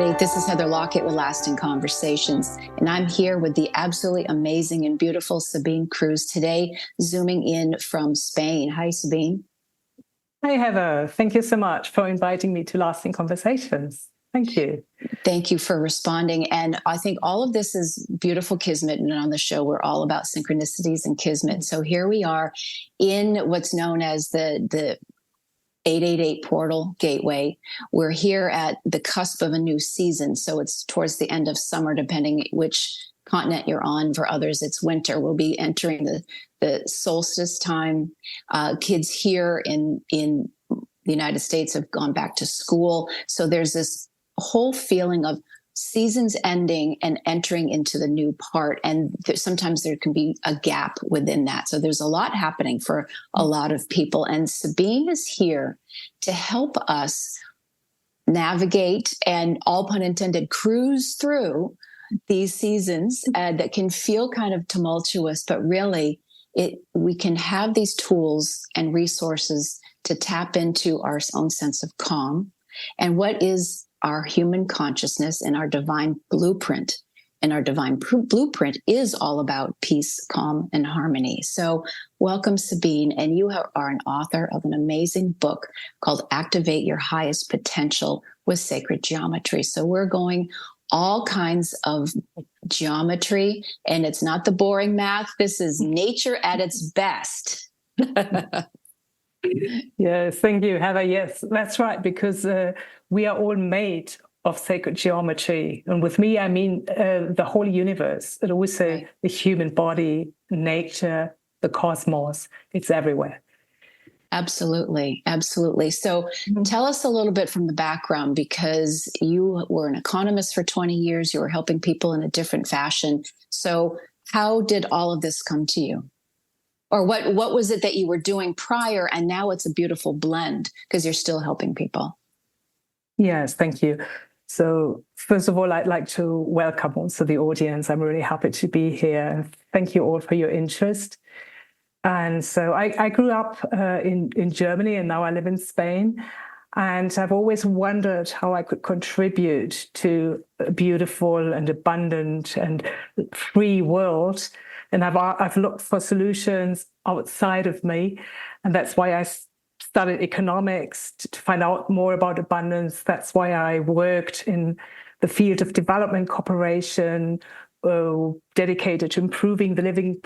everybody. This is Heather Lockett with Lasting Conversations, and I'm here with the absolutely amazing and beautiful Sabine Kruse today, zooming in from Spain. Hi, Sabine. Hi, Heather. Thank you so much for inviting me to Lasting Conversations. Thank you. Thank you for responding. And I think all of this is beautiful kismet. And on the show, we're all about synchronicities and kismet. So here we are in what's known as the 888 portal gateway. We're here at the cusp of a new season. So it's towards the end of summer, depending which continent you're on. For others, it's winter. We'll be entering the solstice time. Kids here in the United States have gone back to school. So there's this whole feeling of seasons ending and entering into the new part. And sometimes there can be a gap within that. So there's a lot happening for a lot of people. And Sabine is here to help us navigate and, all pun intended, cruise through these seasons that can feel kind of tumultuous, but really we can have these tools and resources to tap into our own sense of calm and what is our human consciousness and our divine blueprint. And our divine blueprint is all about peace, calm, and harmony. So welcome, Sabine. And you are an author of an amazing book called Activate Your Highest Potential with Sacred Geometry. So we're going all kinds of geometry, and it's not the boring math. This is nature at its best. Yes, thank you, Heather. Yes, that's right, because we are all made of sacred geometry. And with me, I mean the whole universe, and also the human body, nature, the cosmos. It's everywhere. Absolutely. Absolutely. So tell us a little bit from the background, because you were an economist for 20 years. You were helping people in a different fashion. So how did all of this come to you? Or what was it that you were doing prior, and now it's a beautiful blend because you're still helping people? Yes, thank you. So first of all, I'd like to welcome also the audience. I'm really happy to be here, and thank you all for your interest. And so I grew up in Germany, and now I live in Spain. And I've always wondered how I could contribute to a beautiful and abundant and free world. And I've looked for solutions outside of me. And that's why I studied economics to find out more about abundance. That's why I worked in the field of development cooperation, dedicated to improving the living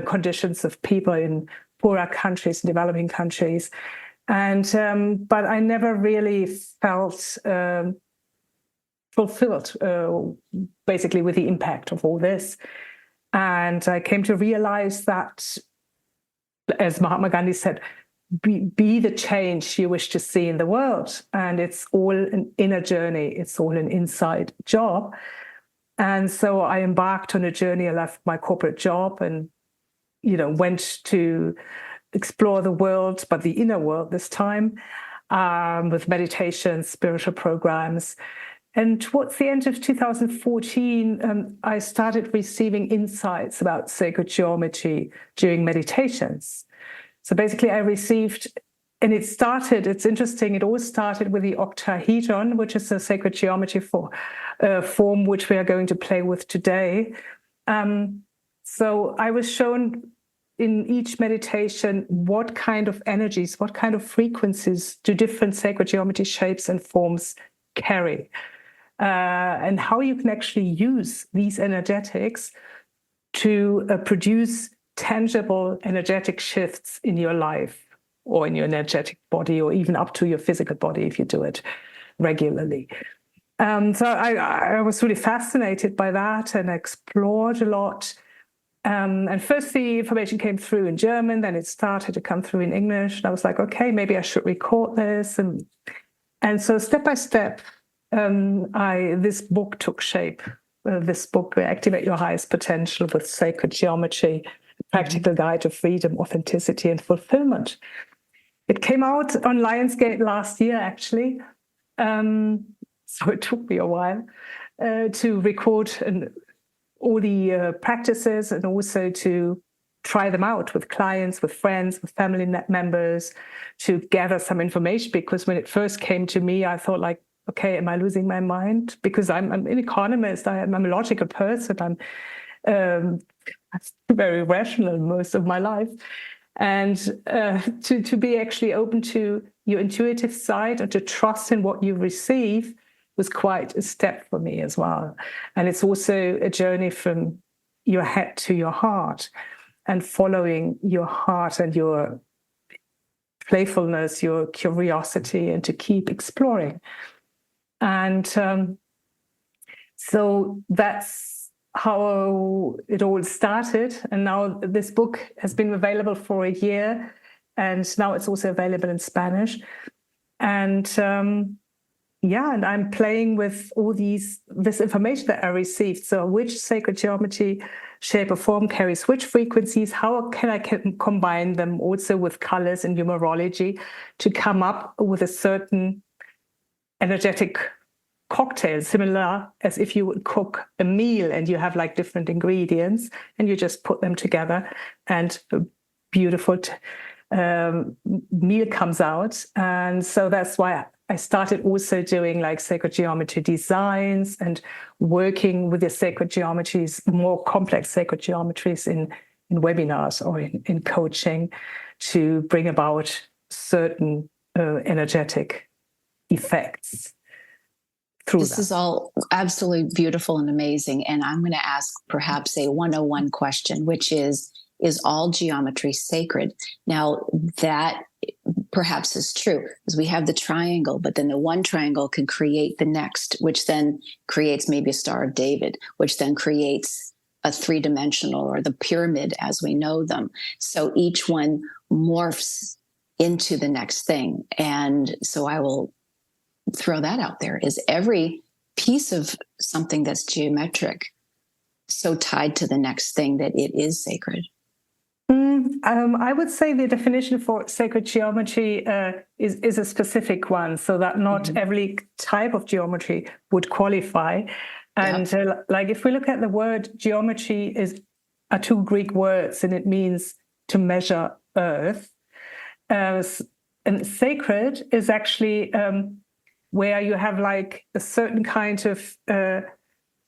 conditions of people in poorer countries and developing countries. And but I never really felt fulfilled, basically, with the impact of all this. And I came to realize that, as Mahatma Gandhi said, be the change you wish to see in the world. And it's all an inner journey. It's all an inside job. And so I embarked on a journey. I left my corporate job and, went to explore the world, but the inner world this time, with meditation, spiritual programs. And towards the end of 2014, I started receiving insights about sacred geometry during meditations. So basically I received, and it's interesting, it all started with the octahedron, which is a sacred geometry form which we are going to play with today. So I was shown in each meditation what kind of energies, what kind of frequencies do different sacred geometry shapes and forms carry. And how you can actually use these energetics to produce tangible energetic shifts in your life or in your energetic body, or even up to your physical body if you do it regularly. So I was really fascinated by that and explored a lot. And first the information came through in German, then it started to come through in English. And I was like, okay, maybe I should record this. And so step by step, this book took shape. This book, Activate Your Highest Potential with Sacred Geometry, a practical guide to freedom, authenticity, and fulfillment. It came out on Lionsgate last year, actually. So it took me a while to record all the practices, and also to try them out with clients, with friends, with family members, to gather some information. Because when it first came to me, I thought, like, okay, am I losing my mind? Because I'm an economist, I'm a logical person, I'm very rational most of my life. And to be actually open to your intuitive side and to trust in what you receive was quite a step for me as well. And it's also a journey from your head to your heart, and following your heart and your playfulness, your curiosity, and to keep exploring. And so that's how it all started. And now this book has been available for a year, and now it's also available in Spanish. And and I'm playing with all this information that I received. So which sacred geometry, shape or form carries which frequencies? How can I combine them also with colors and numerology to come up with a certain energetic cocktail, similar as if you would cook a meal and you have like different ingredients and you just put them together and a beautiful meal comes out. And so that's why I started also doing like sacred geometry designs and working with the sacred geometries, more complex sacred geometries in webinars or in coaching, to bring about certain energetic effects. This is all absolutely beautiful and amazing. And I'm going to ask perhaps a 101 question, which is all geometry sacred? Now, that perhaps is true, because we have the triangle, but then the one triangle can create the next, which then creates maybe a Star of David, which then creates a three-dimensional, or the pyramid as we know them. So each one morphs into the next thing. And so I will throw that out there. Is every piece of something that's geometric so tied to the next thing that it is sacred? I would say the definition for sacred geometry is a specific one, so that not every type of geometry would qualify. And like if we look at the word geometry, are two Greek words, and it means to measure earth. And sacred is actually where you have like a certain kind of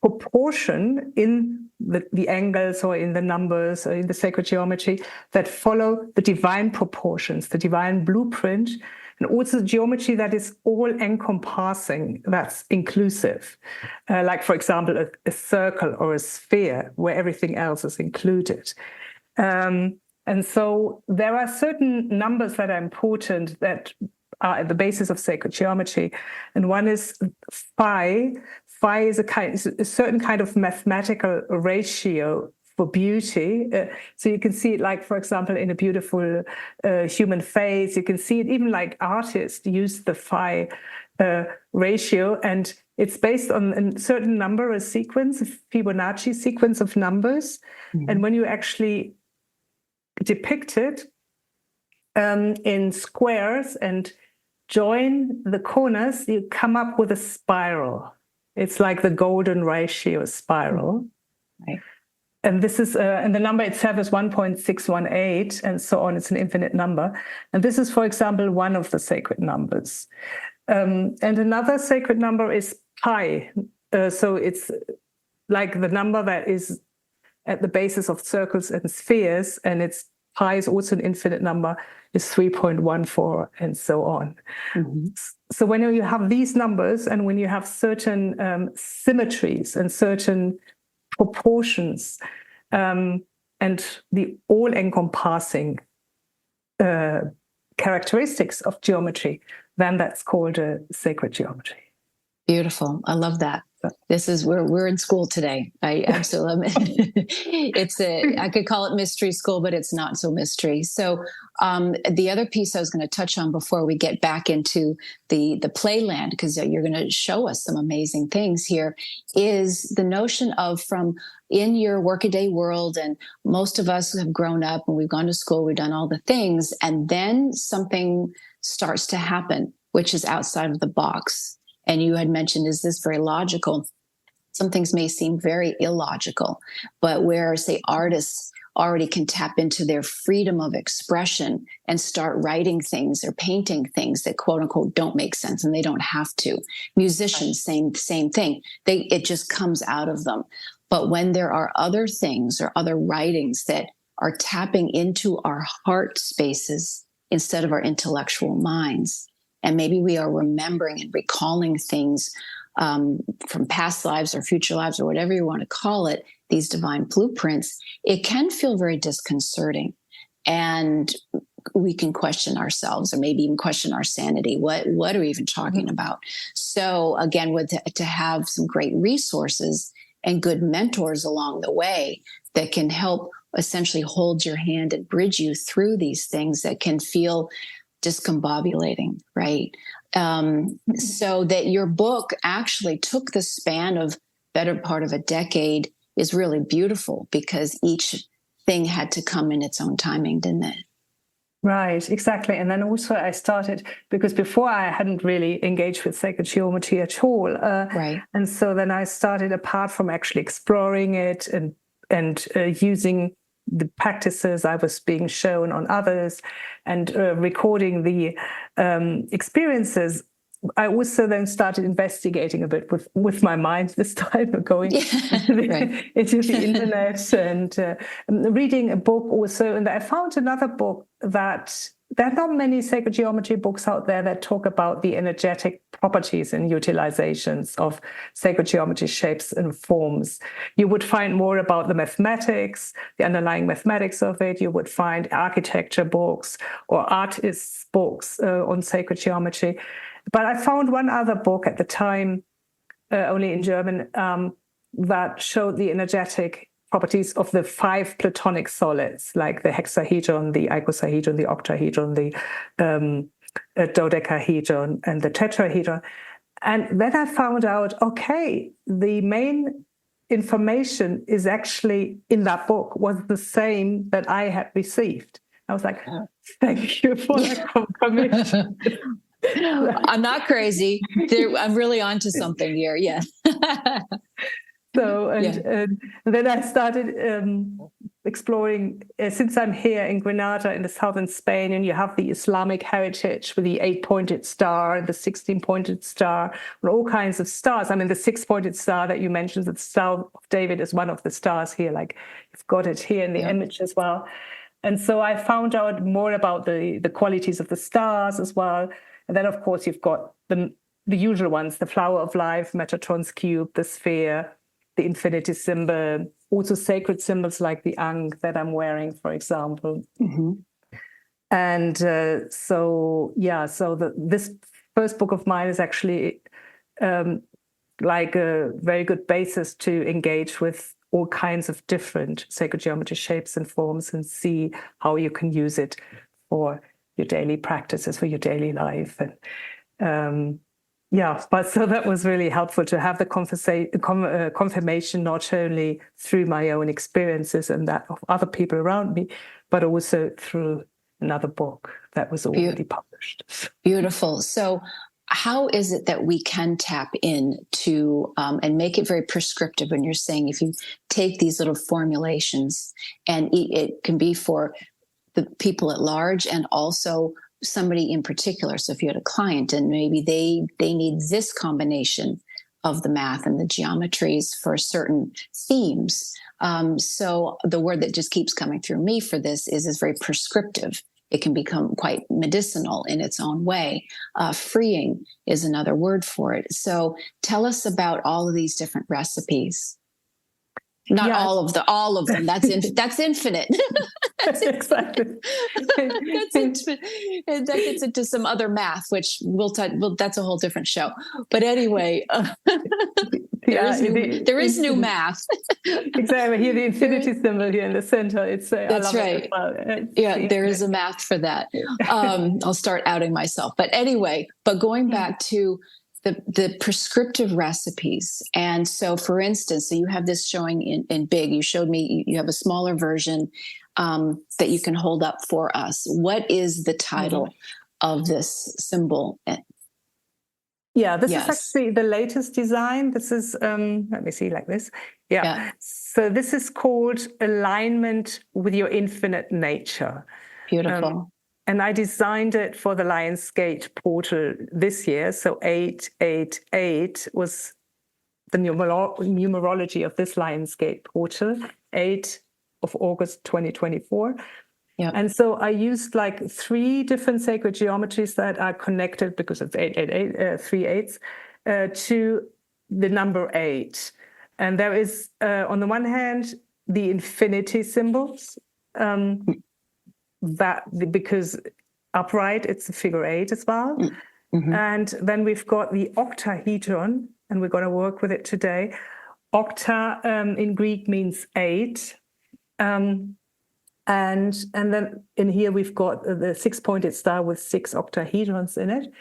proportion in the angles or in the numbers or in the sacred geometry that follow the divine proportions, the divine blueprint, and also geometry that is all encompassing, that's inclusive. Like, for example, a circle or a sphere where everything else is included. And so there are certain numbers that are important that are at the basis of sacred geometry. And one is phi. Phi is a certain kind of mathematical ratio for beauty. So you can see it, like, for example, in a beautiful human face. You can see it even like artists use the phi ratio. And it's based on a certain number, a sequence, a Fibonacci sequence of numbers. And when you actually depict it in squares and join the corners, you come up with a spiral. It's like the golden ratio spiral. Right. And this is, and the number itself is 1.618 and so on. It's an infinite number. And this is, for example, one of the sacred numbers. And another sacred number is pi. So it's like the number that is at the basis of circles and spheres, and it's pi is also an infinite number, is 3.14 and so on. So when you have these numbers and when you have certain symmetries and certain proportions and the all-encompassing characteristics of geometry, then that's called a sacred geometry. Beautiful. I love that. This is we're in school today. I absolutely. I could call it mystery school, but it's not so mystery. So the other piece I was going to touch on before we get back into the playland, because you're going to show us some amazing things here, is the notion of from in your workaday world, and most of us have grown up and we've gone to school, we've done all the things, and then something starts to happen, which is outside of the box. And you had mentioned, is this very logical? Some things may seem very illogical, but where, say, artists already can tap into their freedom of expression and start writing things or painting things that quote unquote don't make sense, and they don't have to. Musicians, same thing. It just comes out of them. But when there are other things or other writings that are tapping into our heart spaces instead of our intellectual minds, and maybe we are remembering and recalling things from past lives or future lives or whatever you want to call it, these divine blueprints, it can feel very disconcerting. And we can question ourselves, or maybe even question our sanity. What are we even talking about? So again, to have some great resources and good mentors along the way that can help essentially hold your hand and bridge you through these things that can feel discombobulating, right? So that your book actually took the span of better part of a decade is really beautiful, because each thing had to come in its own timing, didn't it? Right, exactly. And then also I started, because before I hadn't really engaged with sacred geometry at all. Right. And so then I started, apart from actually exploring it and using the practices I was being shown on others and recording the experiences, I also then started investigating a bit with my mind this time, going into the internet and reading a book also. And I found another book that there are not many sacred geometry books out there that talk about the energetic properties and utilizations of sacred geometry shapes and forms. You would find more about the mathematics, the underlying mathematics of it. You would find architecture books or artists' books on sacred geometry. But I found one other book at the time, only in German, that showed the energetic properties of the 5 platonic solids, like the hexahedron, the icosahedron, the octahedron, the dodecahedron, and the tetrahedron. And then I found out, okay, the main information is actually in that book was the same that I had received. I was like, thank you for that confirmation. I'm not crazy. I'm really onto something here. Yeah. So, and then I started exploring, since I'm here in Granada in the southern Spain, and you have the Islamic heritage with the 8-pointed star and the 16-pointed star and all kinds of stars. I mean, the 6-pointed star that you mentioned, the Star of David, is one of the stars here. Like, you've got it here in the image as well. And so I found out more about the qualities of the stars as well. And then, of course, you've got the usual ones, the flower of life, Metatron's cube, the sphere, the infinity symbol, also sacred symbols like the ankh that I'm wearing, for example. Mm-hmm. And this first book of mine is actually like a very good basis to engage with all kinds of different sacred geometry shapes and forms and see how you can use it for your daily practices, for your daily life. And but so that was really helpful to have the confirmation, not only through my own experiences and that of other people around me, but also through another book that was already published. Beautiful. So how is it that we can tap into and make it very prescriptive when you're saying, if you take these little formulations, and it can be for the people at large and also somebody in particular. So if you had a client and maybe they need this combination of the math and the geometries for certain themes. So the word that just keeps coming through me for this is very prescriptive. It can become quite medicinal in its own way. Freeing is another word for it. So tell us about all of these different recipes. Not all of them. That's infinite. That's exactly. That's infinite. And that gets into some other math, which we'll that's a whole different show. But anyway, there is new math. Exactly. Here, the infinity symbol here in the center. That's right. There is a math for that. I'll start outing myself. But anyway, going back to the prescriptive recipes. And so, for instance, so you have this showing in big. You showed me, you have a smaller version that you can hold up for us. What is the title of this symbol? Yeah, this is Yes. actually the latest design. This is, let me see, like this. Yeah. So this is called Alignment with Your Infinite Nature. Beautiful. And I designed it for the Lionsgate portal this year. So 888 was the numerology of this Lionsgate portal, 8 of August 2024. Yep. And so I used like 3 different sacred geometries that are connected, because it's 888, 3 eights, to the number 8. And there is, on the one hand, the infinity symbols, that because upright, it's a figure 8 as well. Mm-hmm. And then we've got the octahedron, and we're going to work with it today. Octa in Greek means 8. And then in here we've got the 6-pointed star with 6 octahedrons in it.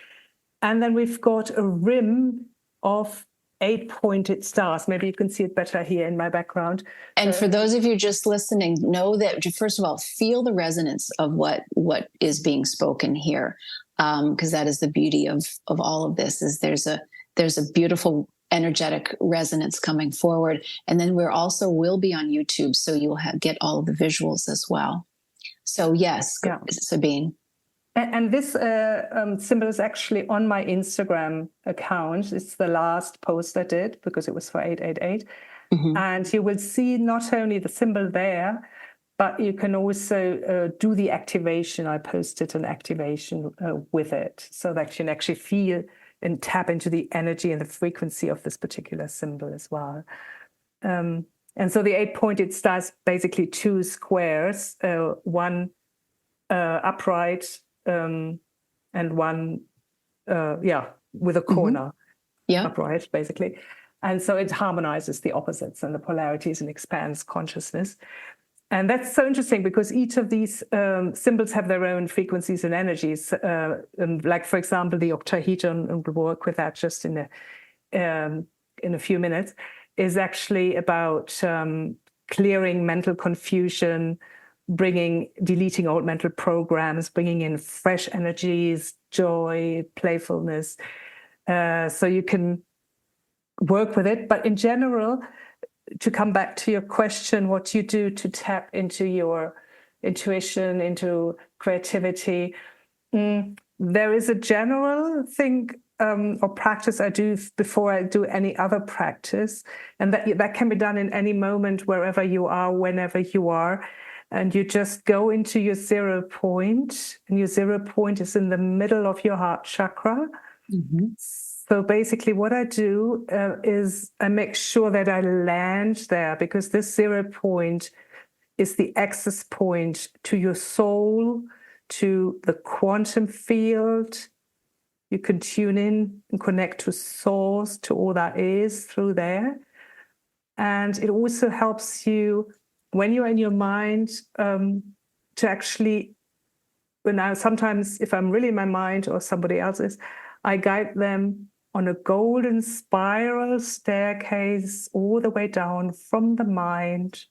And then we've got a rim of 8-pointed stars. Maybe you can see it better here in my background. And for those of you just listening, know that, first of all, feel the resonance of what is being spoken here, because that is the beauty of all of this. Is there's a beautiful energetic resonance coming forward, and then we're also will be on YouTube, so you'll get all of the visuals as well. So yes, yeah. Sabine. And this symbol is actually on my Instagram account. It's the last post I did because it was for 888. Mm-hmm. And you will see not only the symbol there, but you can also do the activation. I posted an activation with it so that you can actually feel and tap into the energy and the frequency of this particular symbol as well. And so the 8-pointed star is basically 2 squares, one upright, and one, with a corner, upright, basically. And so it harmonizes the opposites and the polarities and expands consciousness. And that's so interesting because each of these symbols have their own frequencies and energies. Like, for example, the octahedron, and we'll work with that just in a few minutes, is actually about clearing mental confusion, deleting old mental programs, bringing in fresh energies, joy, playfulness. So you can work with it. But in general, to come back to your question, what you do to tap into your intuition, into creativity, there is a general thing or practice I do before I do any other practice. And that can be done in any moment, wherever you are, whenever you are. And you just go into your 0 point, and your 0 point is in the middle of your heart chakra. Mm-hmm. So basically what I do is I make sure that I land there, because this 0 point is the access point to your soul, to the quantum field. You can tune in and connect to source, to all that is through there. And it also helps you when you're in your mind to actually, sometimes if I'm really in my mind or somebody else is, I guide them on a golden spiral staircase all the way down from the mind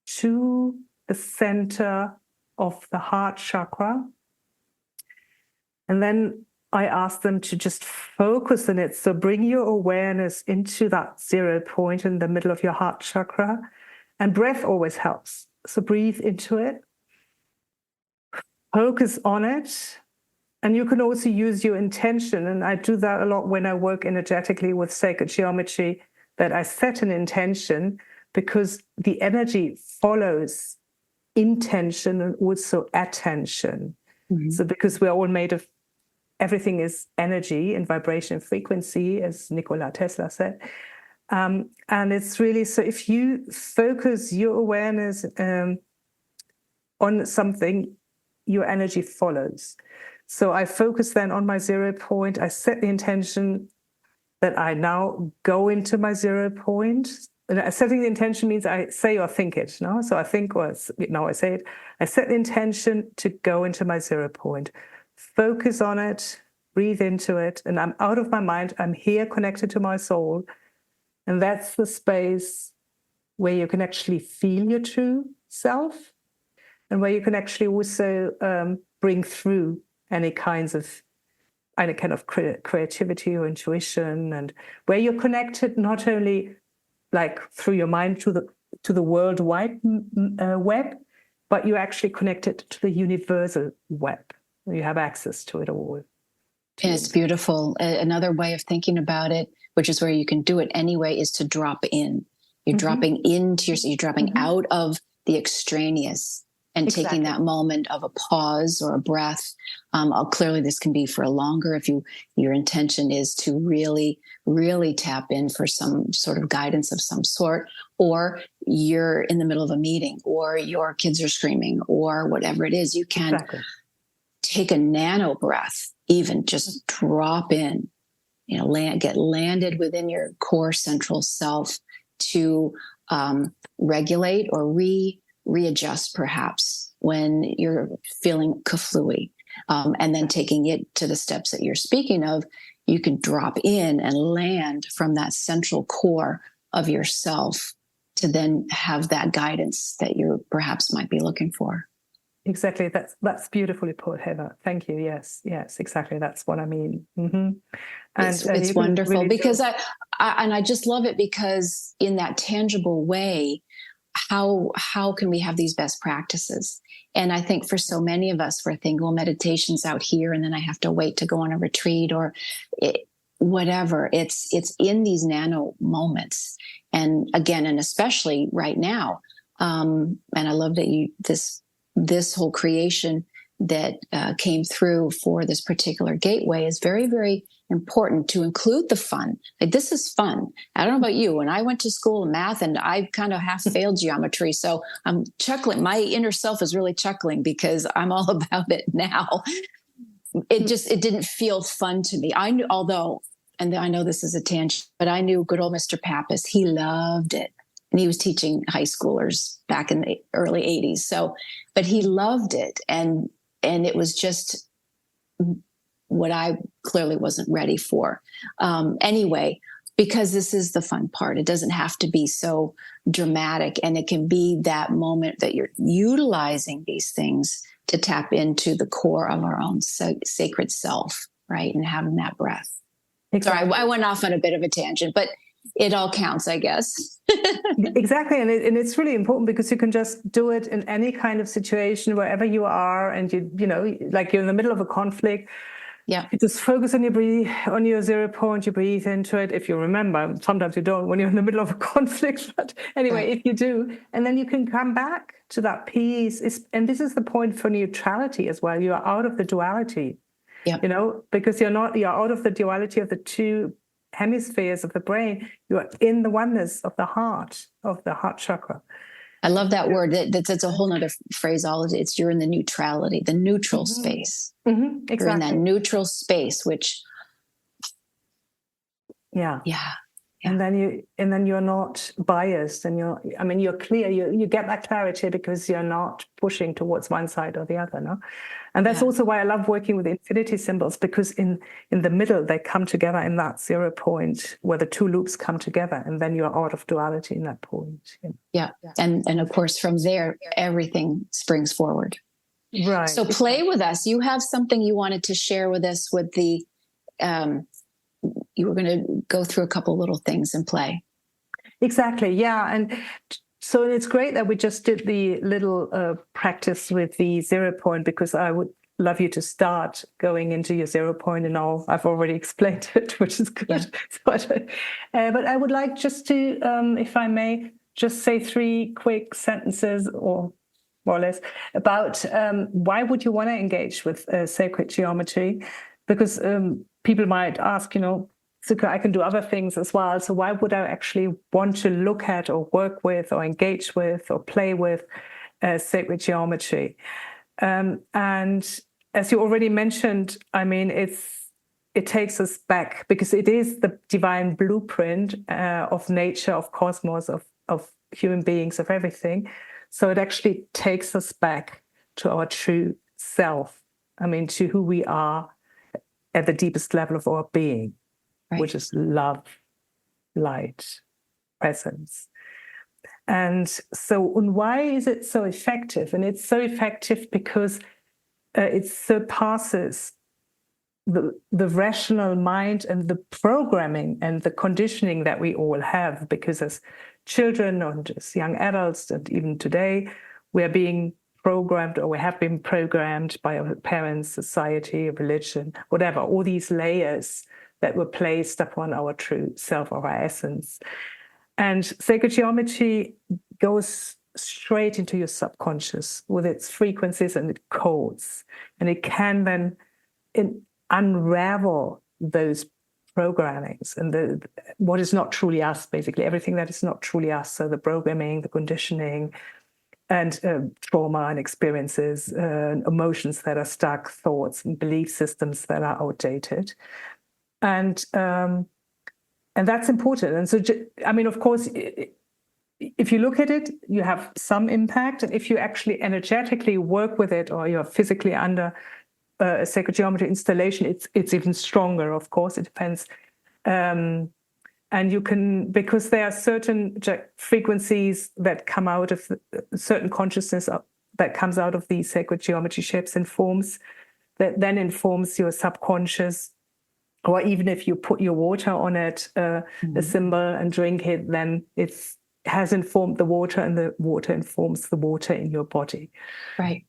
to the center of the heart chakra. And then I ask them to just focus on it. So bring your awareness into that 0 point in the middle of your heart chakra. And breath always helps. So breathe into it. Focus on it. And you can also use your intention. And I do that a lot when I work energetically with sacred geometry, that I set an intention, because the energy follows intention and also attention. Mm-hmm. So because we're all made of, everything is energy and vibration and frequency, as Nikola Tesla said. And it's really, so if you focus your awareness on something, your energy follows. So I focus then on my 0 point. I set the intention that I now go into my 0 point. And setting the intention means I say or think it. No? So I think, or now I say it. I set the intention to go into my 0 point. Focus on it, breathe into it, and I'm out of my mind. I'm here connected to my soul. And that's the space where you can actually feel your true self, and where you can actually also bring through any kinds of any kind of creativity or intuition, and where you're connected not only like through your mind to the world wide web, but you're actually connected to the universal web. You have access to it all. And it's beautiful. Another way of thinking about it, which is where you can do it anyway, is to drop in. You're dropping into you're dropping out of the extraneous and taking that moment of a pause or a breath. Clearly this can be for a longer, if your intention is to really, really tap in for some sort of guidance of some sort, or you're in the middle of a meeting, or your kids are screaming, or whatever it is, you can take a nano breath, even just drop in, get landed within your core central self to regulate or readjust perhaps when you're feeling kaflooey. And then taking it to the steps that you're speaking of, you can drop in and land from that central core of yourself to then have that guidance that you perhaps might be looking for. Exactly. That's beautifully put, Heather. Thank you. Yes, exactly. That's what I mean. And it's wonderful really because I just love it, because in that tangible way, how can we have these best practices? And I think for so many of us, we're thinking, well, meditation's out here, and then I have to wait to go on a retreat or whatever. It's in these nano moments, and again, and especially right now. And I love that this whole creation that came through for this particular gateway is very, very important to include the fun. Like, this is fun. I don't know about you. When I went to school in math, and I kind of half failed geometry, so I'm chuckling. My inner self is really chuckling because I'm all about it now. It didn't feel fun to me. I knew, and I know this is a tangent, but I knew good old Mr. Pappas. He loved it. And he was teaching high schoolers back in the early 80s. But he loved it. And it was just what I clearly wasn't ready for. Anyway, because this is the fun part. It doesn't have to be so dramatic. And it can be that moment that you're utilizing these things to tap into the core of our own sacred self, right? And having that breath. Exactly. Sorry, I went off on a bit of a tangent, but it all counts, I guess. Exactly. And it's really important, because you can just do it in any kind of situation, wherever you are. And like you're in the middle of a conflict. Yeah. You just focus on your 0 point, you breathe into it. If you remember, sometimes you don't when you're in the middle of a conflict. But anyway, if you do, and then you can come back to that peace. And this is the point for neutrality as well. You are out of the duality, because you're out of the duality of the two hemispheres of the brain. You are in the oneness of the heart chakra. I love that word. That's a whole nother phraseology. You're in the neutrality, the neutral space. Exactly. You're in that neutral space, which, yeah. And then you're not biased, and you're clear. You get that clarity because you're not pushing towards one side or the other, no? And that's also why I love working with infinity symbols, because in the middle they come together in that 0 point where the two loops come together, and then you're out of duality in that point. Yeah. And of course from there everything springs forward. Right. So play with us. You have something you wanted to share with us with the you were going to go through a couple little things and play. Exactly. Yeah. And so it's great that we just did the little practice with the 0 point, because I would love you to start going into your 0 point and all. I've already explained it, which is good. Yeah. But I would like just to, if I may, just say 3 quick sentences, or more or less, about why would you want to engage with sacred geometry? Because people might ask, so I can do other things as well. So why would I actually want to look at or work with or engage with or play with sacred geometry? And as you already mentioned, it takes us back, because it is the divine blueprint of nature, of cosmos, of human beings, of everything. So it actually takes us back to our true self. To who we are at the deepest level of our being. Right. Which is love, light, presence. And why is it so effective? And it's so effective because it surpasses the rational mind and the programming and the conditioning that we all have, because as children and as young adults and even today, we are being programmed, or we have been programmed by our parents, society, religion, whatever, all these layers that were placed upon our true self or our essence. And sacred geometry goes straight into your subconscious with its frequencies and its codes. And it can then unravel those programmings and what is not truly us, basically, everything that is not truly us. So the programming, the conditioning, and trauma and experiences, emotions that are stuck, thoughts and belief systems that are outdated. And that's important. And so, I mean, of course, if you look at it, you have some impact. And if you actually energetically work with it, or you're physically under a sacred geometry installation, it's even stronger, of course. It depends. And you can, because there are certain frequencies that come out of certain consciousness that comes out of these sacred geometry shapes and forms, that then informs your subconscious. Or even if you put your water on it, a symbol, and drink it, then it has informed the water, and the water informs the water in your body. Right.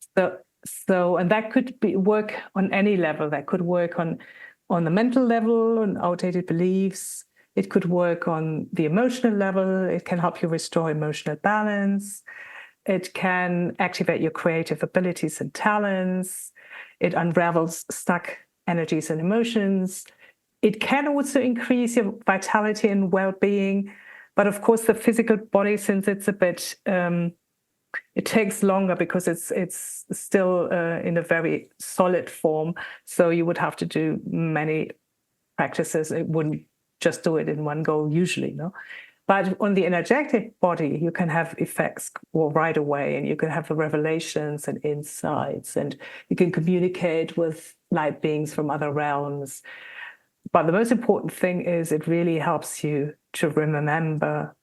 So, and that could work on any level. That could work on the mental level, on outdated beliefs. It could work on the emotional level. It can help you restore emotional balance. It can activate your creative abilities and talents. It unravels stuck energies and emotions. It can also increase your vitality and well-being. But of course, the physical body, since it's a bit, it takes longer because it's still in a very solid form. So you would have to do many practices. It wouldn't just do it in one go usually, no? But on the energetic body, you can have effects right away, and you can have the revelations and insights, and you can communicate with light beings from other realms. But the most important thing is it really helps you to remember,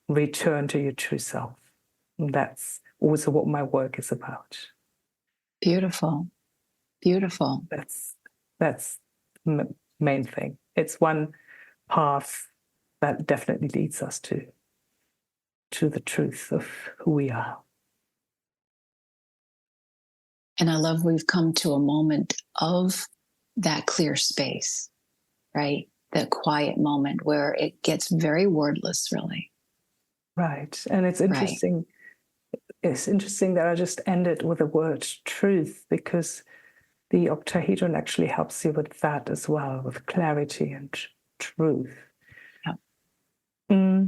return to your true self. And that's also what my work is about. Beautiful. Beautiful. That's the main thing. It's one path that definitely leads us to the truth of who we are. And I love we've come to a moment of that clear space, right? That quiet moment where it gets very wordless, really. Right. And it's interesting. Right. It's interesting that I just ended with the word truth, because the octahedron actually helps you with that as well, with clarity and truth. Yeah.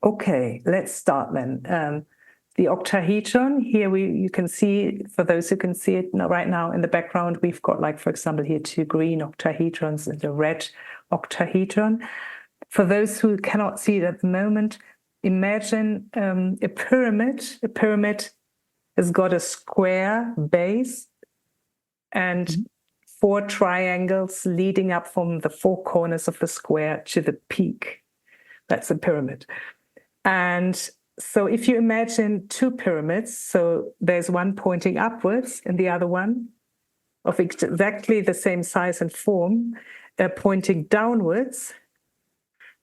Okay, let's start then. The octahedron, here you can see, for those who can see it right now in the background, we've got, like, for example, here 2 green octahedrons and a red octahedron. For those who cannot see it at the moment, imagine a pyramid. A pyramid has got a square base and 4 triangles leading up from the 4 corners of the square to the peak. That's a pyramid. And so if you imagine 2 pyramids, so there's one pointing upwards and the other one of exactly the same size and form, pointing downwards,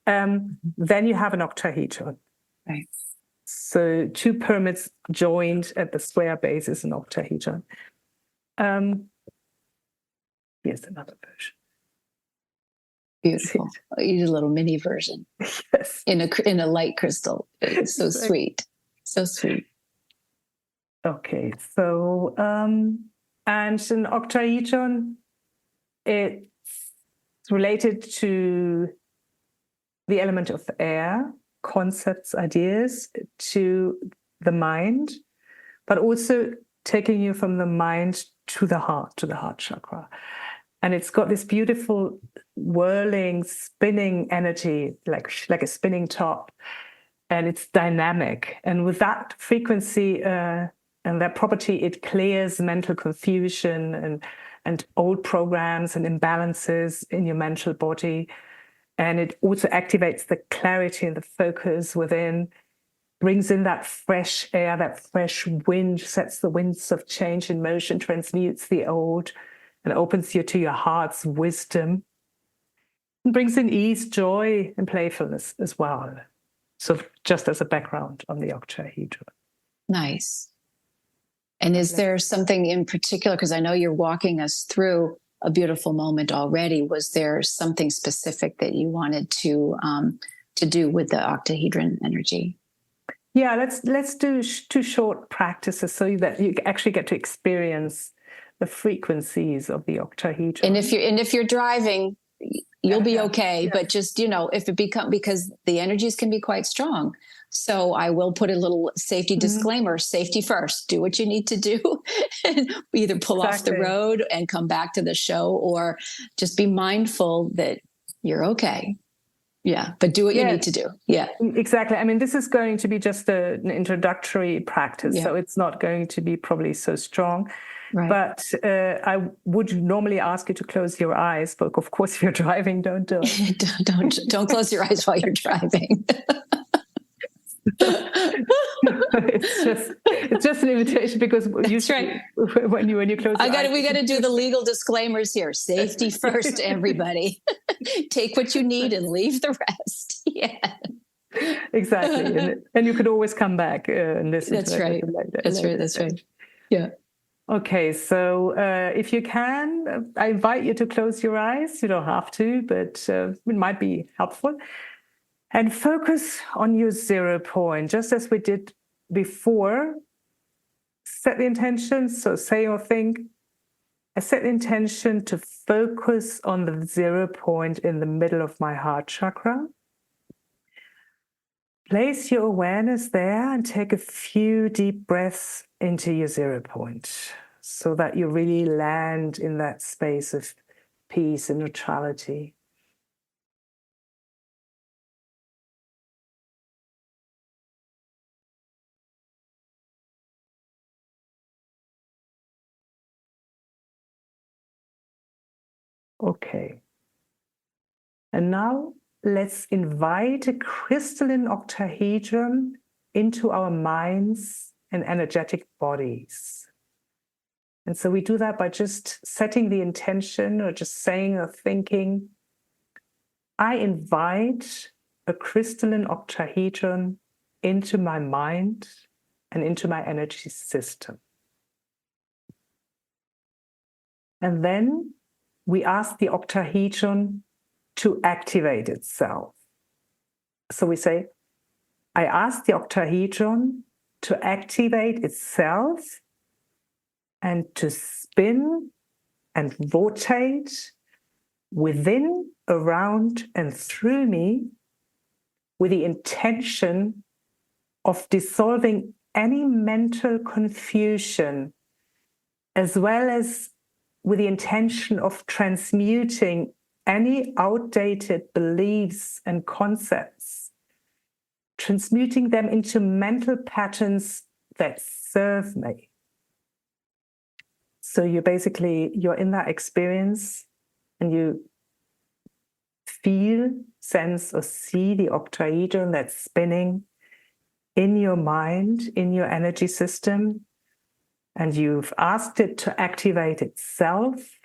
then you have an octahedron. Right. So 2 pyramids joined at the square base is an octahedron. Here's another version. Beautiful. You did a little mini version. Yes. In a light crystal. It's so sweet. So sweet. Okay. So and an octahedron, it's related to the element of air, concepts, ideas, to the mind, but also taking you from the mind to the heart chakra. And it's got this beautiful whirling, spinning energy, like a spinning top. And it's dynamic. And with that frequency and that property, it clears mental confusion and old programs and imbalances in your mental body. And it also activates the clarity and the focus within, brings in that fresh air, that fresh wind, sets the winds of change in motion, transmutes the old, and opens you to your heart's wisdom, and brings in ease, joy, and playfulness as well. So just as a background on the octahedron. Nice. And is there something in particular, because I know you're walking us through a beautiful moment already, was there something specific that you wanted to do with the octahedron energy? Yeah, let's do 2 short practices so that you actually get to experience the frequencies of the octahedron. And if you're driving, you'll be okay. Yes. But just, if it because the energies can be quite strong. So I will put a little safety disclaimer, safety first, do what you need to do. And either pull off the road and come back to the show, or just be mindful that you're okay. Yeah, but do what you need to do. Yeah, exactly. I mean, this is going to be just an introductory practice, so it's not going to be probably so strong. Right. But I would normally ask you to close your eyes, but of course, if you're driving, don't do it. don't close your eyes while you're driving. it's just an invitation, because usually when you close your eyes, we got to do the legal disclaimers here. Safety first, everybody. Take what you need and leave the rest. Yeah, exactly. And you could always come back and listen. That's right. That's right. Yeah. Okay, so if you can, I invite you to close your eyes. You don't have to, but it might be helpful. And focus on your 0 point, just as we did before. Set the intention, so say or think. I set the intention to focus on the 0 point in the middle of my heart chakra. Place your awareness there and take a few deep breaths into your 0 point, so that you really land in that space of peace and neutrality. Okay. And now let's invite a crystalline octahedron into our minds and energetic bodies. And so we do that by just setting the intention, or just saying or thinking, I invite a crystalline octahedron into my mind and into my energy system. And then we ask the octahedron to activate itself. So we say, I ask the octahedron to activate itself and to spin and rotate within, around, and through me, with the intention of dissolving any mental confusion, as well as with the intention of transmuting any outdated beliefs and concepts, transmuting them into mental patterns that serve me. So you're in that experience, and you feel, sense, or see the octahedron that's spinning in your mind, in your energy system, and you've asked it to activate itself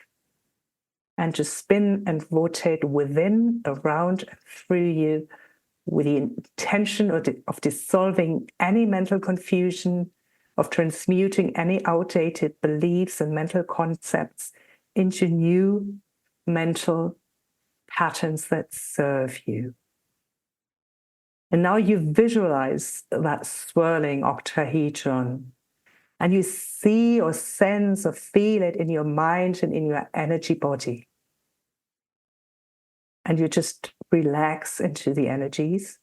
and to spin and rotate within, around, and through you, with the intention of dissolving any mental confusion, of transmuting any outdated beliefs and mental concepts into new mental patterns that serve you. And now you visualize that swirling octahedron, and you see or sense or feel it in your mind and in your energy body. And you just relax into the energies.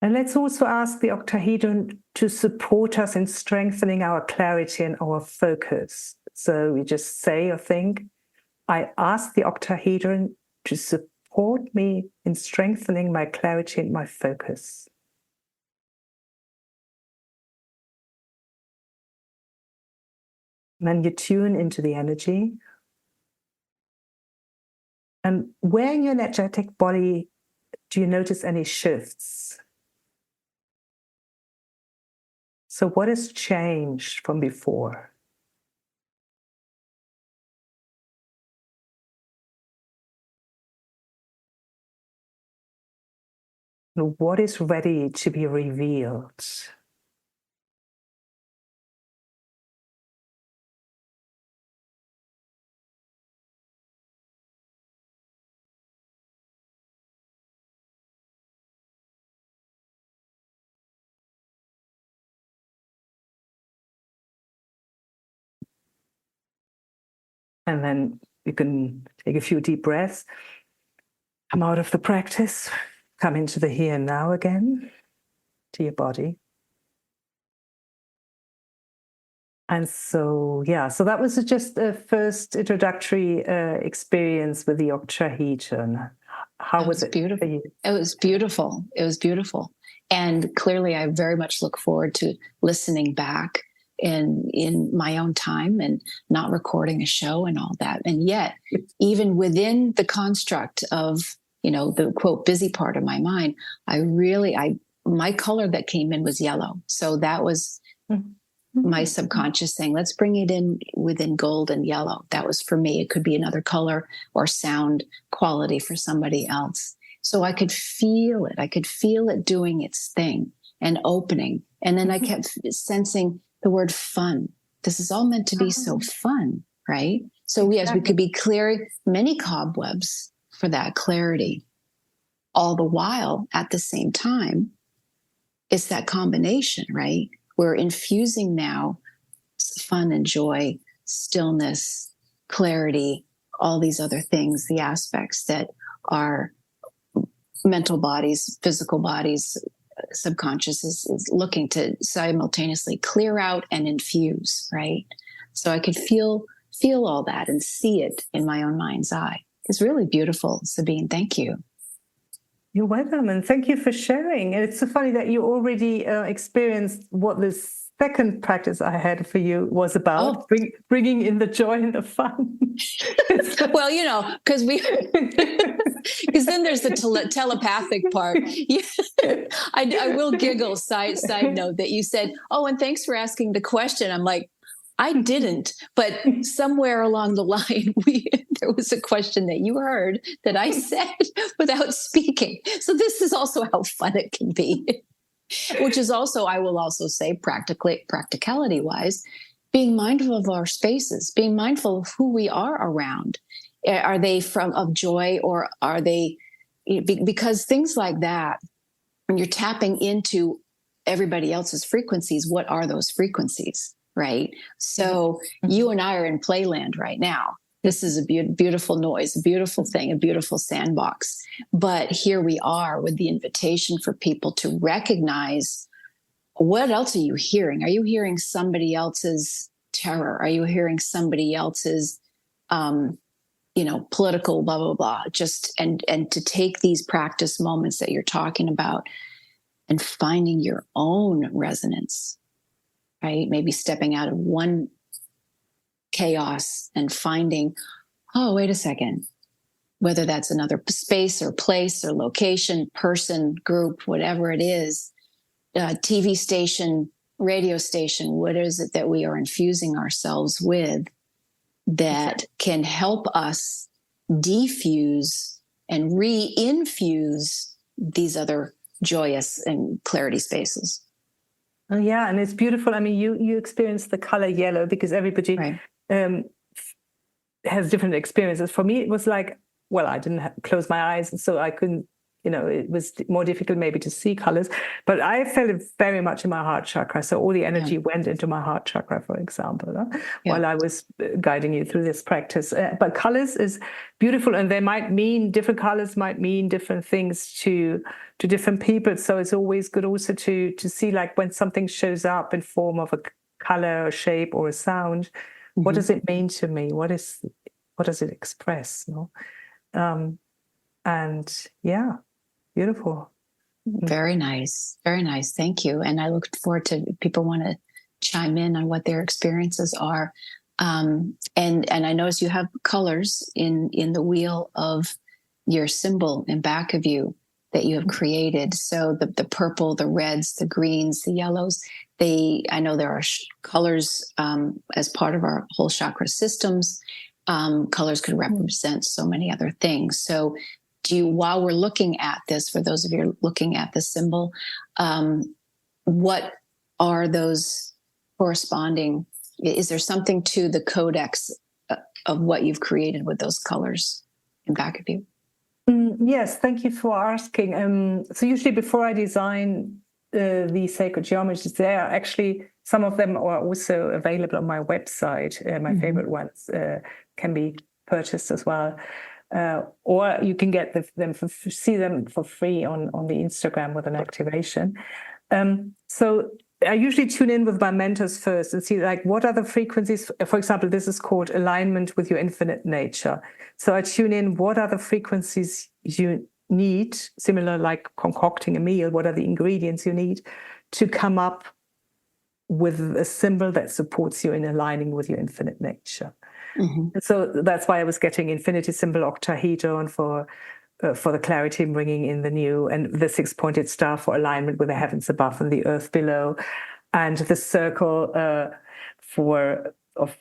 And let's also ask the octahedron to support us in strengthening our clarity and our focus. So we just say or think, I ask the octahedron to support me in strengthening my clarity and my focus. And then you tune into the energy. And where in your energetic body do you notice any shifts? So what has changed from before? And what is ready to be revealed? And then you can take a few deep breaths, come out of the practice, come into the here and now again, to your body. And so, so that was just a first introductory experience with the octahedron. How was it? Beautiful. It was beautiful. It was beautiful. And clearly, I very much look forward to listening back in my own time and not recording a show and all that. And yet, even within the construct of, the quote, busy part of my mind, my color that came in was yellow. So that was my subconscious saying, let's bring it in within gold and yellow. That was for me. It could be another color or sound quality for somebody else. So I could feel it. I could feel it doing its thing and opening. And then I kept sensing the word fun. This is all meant to be so fun, right? So yes, we could be clearing many cobwebs for that clarity. All the while, at the same time, it's that combination, right? We're infusing now fun and joy, stillness, clarity, all these other things, the aspects that our mental bodies, physical bodies, subconscious is looking to simultaneously clear out and infuse, right? So I could feel all that and see it in my own mind's eye. It's really beautiful, Sabine. Thank you. You're welcome, and thank you for sharing. And it's so funny that you already experienced what this second practice I had for you was about, bringing in the joy and the fun. Well, because then there's the telepathic part. I will giggle, side note, that you said, and thanks for asking the question. I'm like, I didn't, but somewhere along the line, there was a question that you heard that I said without speaking. So this is also how fun it can be, which is also, I will also say, practicality wise, being mindful of our spaces, being mindful of who we are around. Are they of joy, or are they, because things like that, when you're tapping into everybody else's frequencies, what are those frequencies? Right. So you and I are in playland right now. This is a beautiful noise, a beautiful thing, a beautiful sandbox. But here we are with the invitation for people to recognize, what else are you hearing? Are you hearing somebody else's terror? Are you hearing somebody else's, political blah, blah, blah? And to take these practice moments that you're talking about and finding your own resonance. Right? Maybe stepping out of one chaos and finding, wait a second, whether that's another space or place or location, person, group, whatever it is, TV station, radio station, what is it that we are infusing ourselves with that can help us defuse and re-infuse these other joyous and clarity spaces? Oh, yeah, and it's beautiful. I mean, you experience the color yellow because everybody has different experiences. For me, it was like, I didn't close my eyes, so I couldn't, it was more difficult maybe to see colors. But I felt it very much in my heart chakra. So all the energy went into my heart chakra, for example, while I was guiding you through this practice. But colors is beautiful, and different colors might mean different things to different people. So it's always good also to see, like, when something shows up in form of a color, a shape, or a sound, what does it mean to me? What does it express? And beautiful. Very nice. Very nice. Thank you. And I look forward to, if people want to chime in on what their experiences are. And I notice you have colors in the wheel of your symbol in back of you that you have created. So the purple, the reds, the greens, the yellows, I know there are colors as part of our whole chakra systems. Colors could represent so many other things. So while we're looking at this, for those of you looking at the symbol, what are those corresponding? Is there something to the codex of what you've created with those colors in back of you? Yes, thank you for asking. So usually before I design the sacred geometries, there are actually, some of them are also available on my website. My favorite ones can be purchased as well. Or you can get see them for free on the Instagram with an activation. So I usually tune in with my mentors first and see, like, what are the frequencies? For example, this is called alignment with your infinite nature. So I tune in, what are the frequencies you need, similar like concocting a meal, what are the ingredients you need to come up with a symbol that supports you in aligning with your infinite nature. So that's why I was getting infinity symbol octahedron for the clarity, bringing in the new, and the 6-pointed star for alignment with the heavens above and the earth below, and the circle of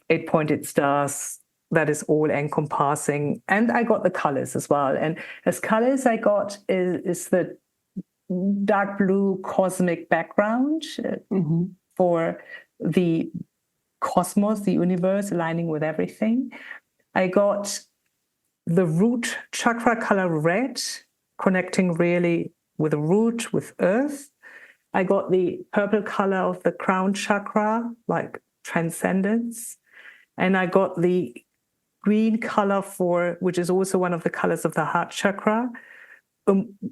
8-pointed stars that is all encompassing. And I got the colors as well. And as colors I got is the dark blue cosmic background for the cosmos, the universe, aligning with everything. I got the root chakra color red, connecting really with the root, with earth. I got the purple color of the crown chakra, like transcendence. And I got the green color which is also one of the colors of the heart chakra,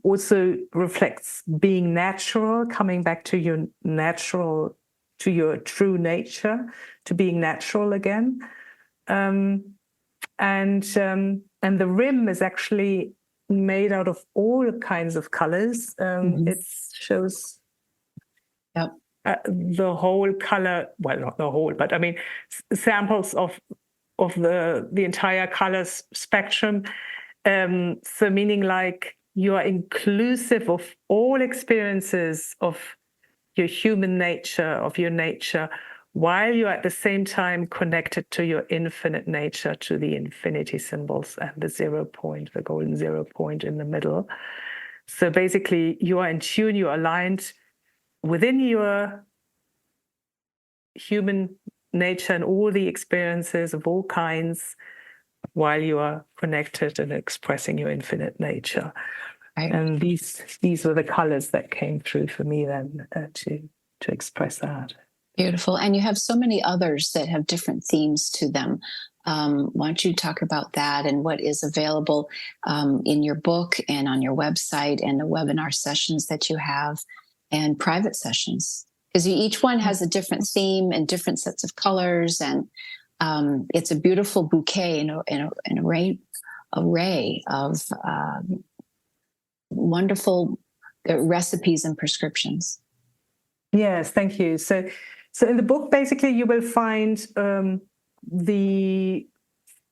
also reflects being natural, coming back to your natural, to your true nature, to being natural again. And the rim is actually made out of all kinds of colors. It shows the whole color, well, not the whole, but I mean samples of the entire color spectrum. So meaning, like, you are inclusive of all experiences of your human nature, of your nature, while you're at the same time connected to your infinite nature, to the infinity symbols and the 0 point, the golden 0 point in the middle. So basically, you are in tune, you are aligned within your human nature and all the experiences of all kinds, while you are connected and expressing your infinite nature. Right. And these were the colors that came through for me then to express that. Beautiful. And you have so many others that have different themes to them. Why don't you talk about that and what is available in your book and on your website, and the webinar sessions that you have and private sessions? Because each one has a different theme and different sets of colors, and it's a beautiful bouquet and an array of wonderful recipes and prescriptions. Yes, thank you. So in the book, basically, you will find the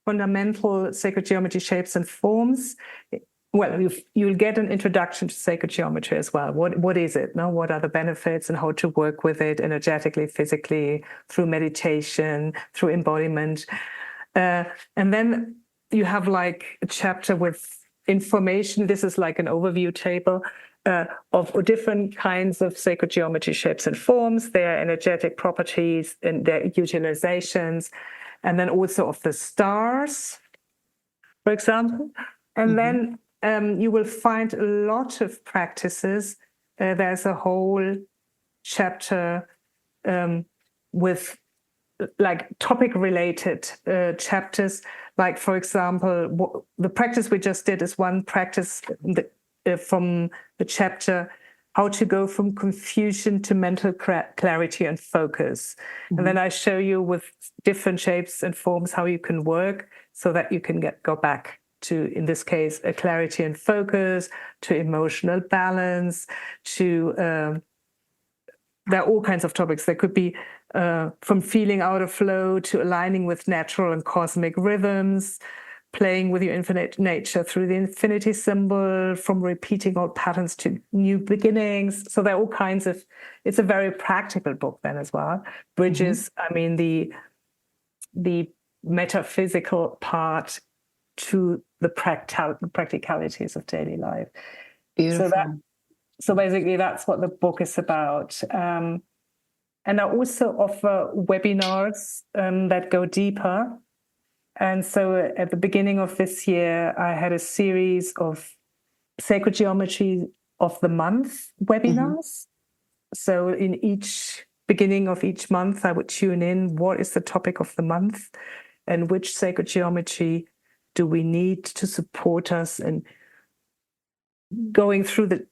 fundamental sacred geometry shapes and forms. Well, you'll get an introduction to sacred geometry as well. What is it? No? What are the benefits and how to work with it energetically, physically, through meditation, through embodiment. And then you have like a chapter with information. This is like an overview table of different kinds of sacred geometry shapes and forms, their energetic properties and their utilizations, and then also of the stars, for example. And then you will find a lot of practices. There's a whole chapter with like topic-related chapters. Like, for example, the practice we just did is one practice from the chapter, how to go from confusion to mental clarity and focus. And then I show you with different shapes and forms how you can work so that you can go back to, in this case, a clarity and focus, to emotional balance, to there are all kinds of topics. There could be from feeling out of flow to aligning with natural and cosmic rhythms, playing with your infinite nature through the infinity symbol, from repeating old patterns to new beginnings. So there are all kinds of, it's a very practical book then as well. Bridges, I mean, the metaphysical part to the practicalities of daily life. Beautiful. So basically that's what the book is about. And I also offer webinars that go deeper. And so at the beginning of this year, I had a series of Sacred Geometry of the Month webinars. So in each beginning of each month, I would tune in, what is the topic of the month and which sacred geometry do we need to support us in going through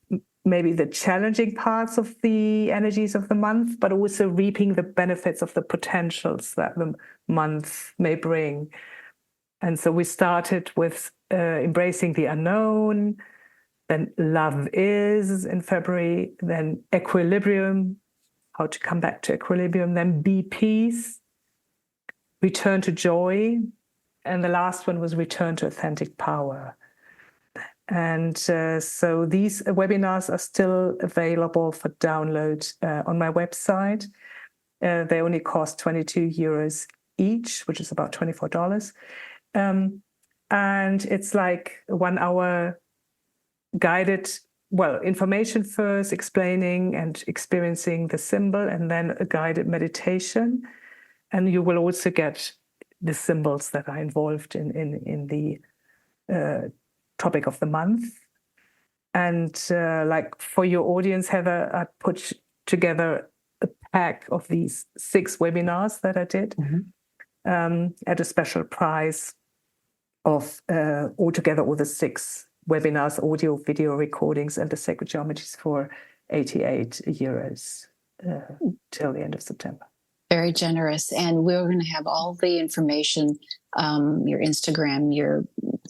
maybe the challenging parts of the energies of the month, but also reaping the benefits of the potentials that the month may bring. And so we started with embracing the unknown, then love is in February, then equilibrium, how to come back to equilibrium, then be peace, return to joy, and the last one was return to authentic power. And so these webinars are still available for download on my website. They only cost €22 each, which is about $24. And it's like a 1 hour guided, information first, explaining and experiencing the symbol, and then a guided meditation. And you will also get the symbols that are involved in the topic of the month. And like for your audience, Heather, I put together a pack of these 6 webinars that I did at a special price of altogether all the 6 webinars, audio, video recordings, and the sacred geometries for €88 till the end of September. Very generous. And we're going to have all the information, your Instagram,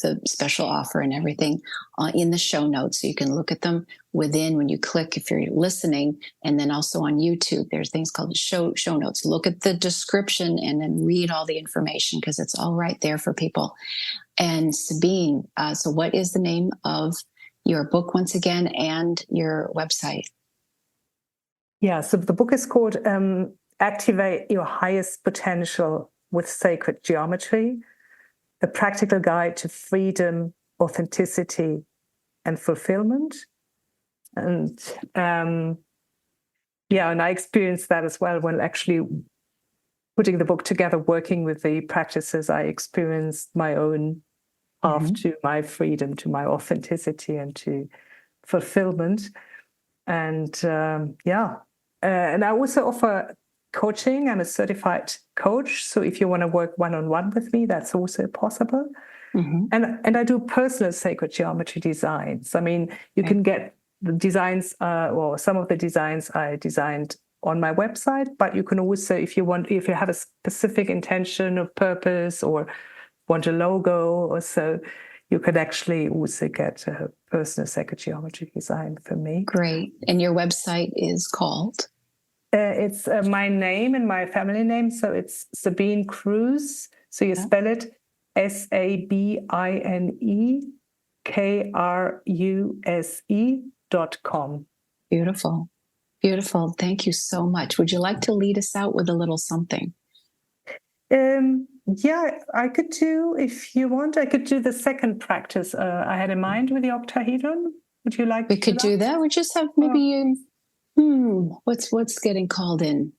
the special offer and everything in the show notes. So you can look at them within when you click, if you're listening. And then also on YouTube, there's things called show notes. Look at the description and then read all the information because it's all right there for people. And Sabine, so what is the name of your book once again and your website? Yeah, so the book is called Activate Your Highest Potential with Sacred Geometry, a practical guide to freedom, authenticity, and fulfillment. And and I experienced that as well when actually putting the book together, working with the practices. I experienced my own path to my freedom, to my authenticity, and to fulfillment. And and I also offer coaching. I'm a certified coach. So if you want to work one-on-one with me, that's also possible. And I do personal sacred geometry designs. I mean, you can get the designs, or some of the designs I designed on my website, but you can also, if you have a specific intention of purpose or want a logo or so, you could actually also get a personal sacred geometry design from me. Great. And your website is called? It's my name and my family name. So it's Sabine Kruse. So you spell it SabineKruse.com. Beautiful. Beautiful. Thank you so much. Would you like to lead us out with a little something? Yeah, I could do, if you want, I could do the second practice I had in mind with the octahedron. Would you like we could do that? We just have maybe what's getting called in?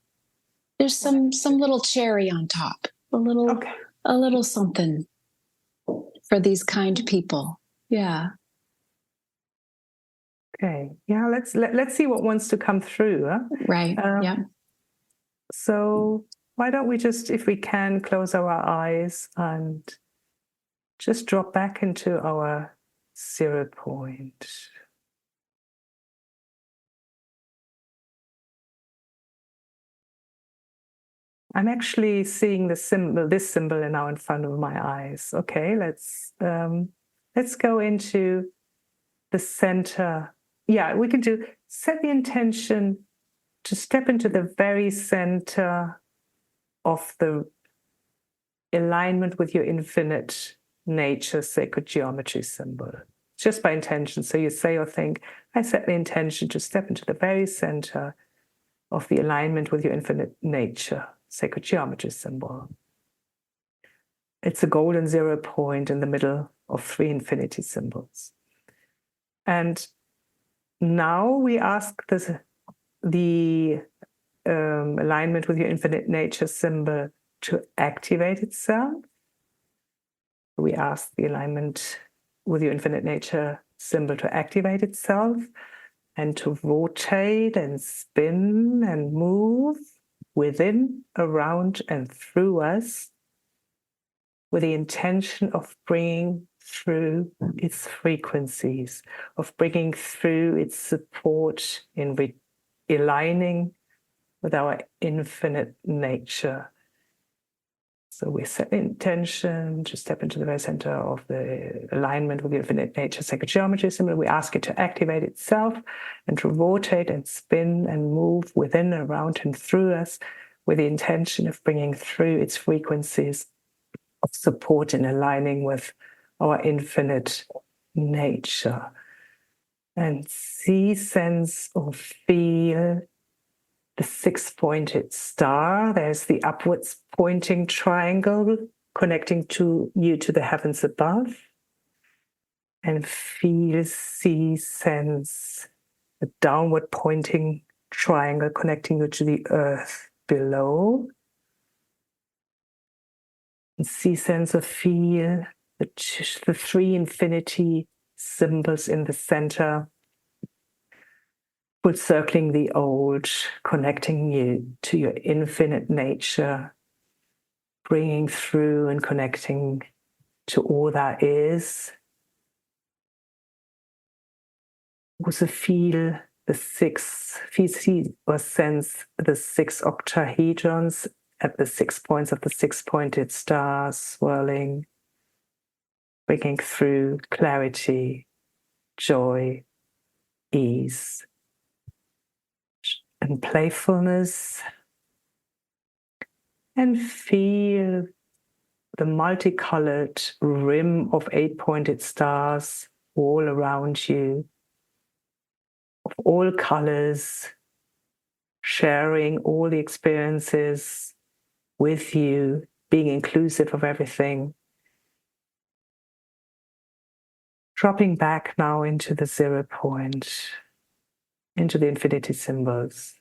There's some little cherry on top. A little something for these kind people. Yeah. Okay. Yeah, let's see what wants to come through. Huh? Right. Yeah. So why don't we just, if we can, close our eyes and just drop back into our 0 point. I'm actually seeing this symbol now in front of my eyes. Okay, let's go into the center. Yeah, we can set the intention to step into the very center of the alignment with your infinite nature sacred geometry symbol, just by intention. So you say or think, I set the intention to step into the very center of the alignment with your infinite nature sacred geometry symbol. It's a golden 0 point in the middle of 3 infinity symbols. And now we ask the alignment with your infinite nature symbol to activate itself. We ask the alignment with your infinite nature symbol to activate itself and to rotate and spin and move within, around, and through us with the intention of bringing through its frequencies, of bringing through its support in aligning with our infinite nature. So we set the intention to step into the very center of the alignment with the infinite nature sacred geometry symbol. We ask it to activate itself and to rotate and spin and move within, around, and through us with the intention of bringing through its frequencies of support in aligning with our infinite nature. And see, sense, or feel the 6-pointed star. There's the upwards pointing triangle connecting to you to the heavens above. And feel, see, sense the downward pointing triangle connecting you to the earth below. And see, sense, or feel the 3 infinity symbols in the center, full circling the old, connecting you to your infinite nature, bringing through and connecting to all that is. Also feel the 6, see or sense the 6 octahedrons at the 6 points of the 6-pointed star swirling, bringing through clarity, joy, ease, and playfulness. And feel the multicolored rim of 8-pointed stars all around you, of all colors, sharing all the experiences with you, being inclusive of everything. Dropping back now into the 0 point, into the infinity symbols,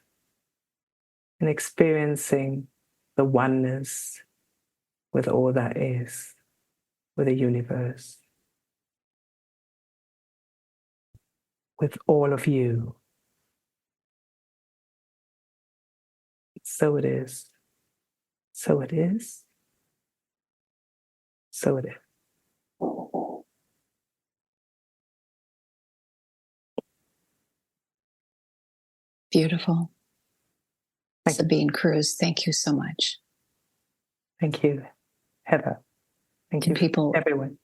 and experiencing the oneness with all that is, with the universe, with all of you. So it is. So it is. So it is. Beautiful. Sabine Kruse, thank you so much. Thank you, Heather. Thank you, people, everyone.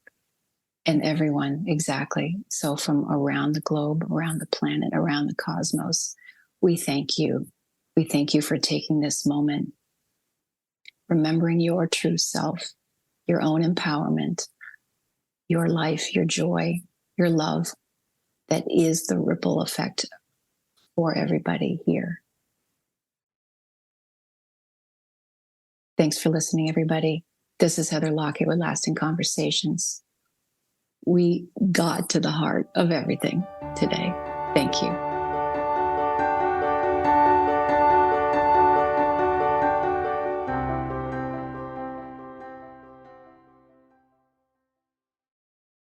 And everyone, exactly. So from around the globe, around the planet, around the cosmos, we thank you. We thank you for taking this moment, remembering your true self, your own empowerment, your life, your joy, your love, that is the ripple effect for everybody here. Thanks for listening, everybody. This is Heather Lockett with Lasting Conversations. We got to the heart of everything today. Thank you.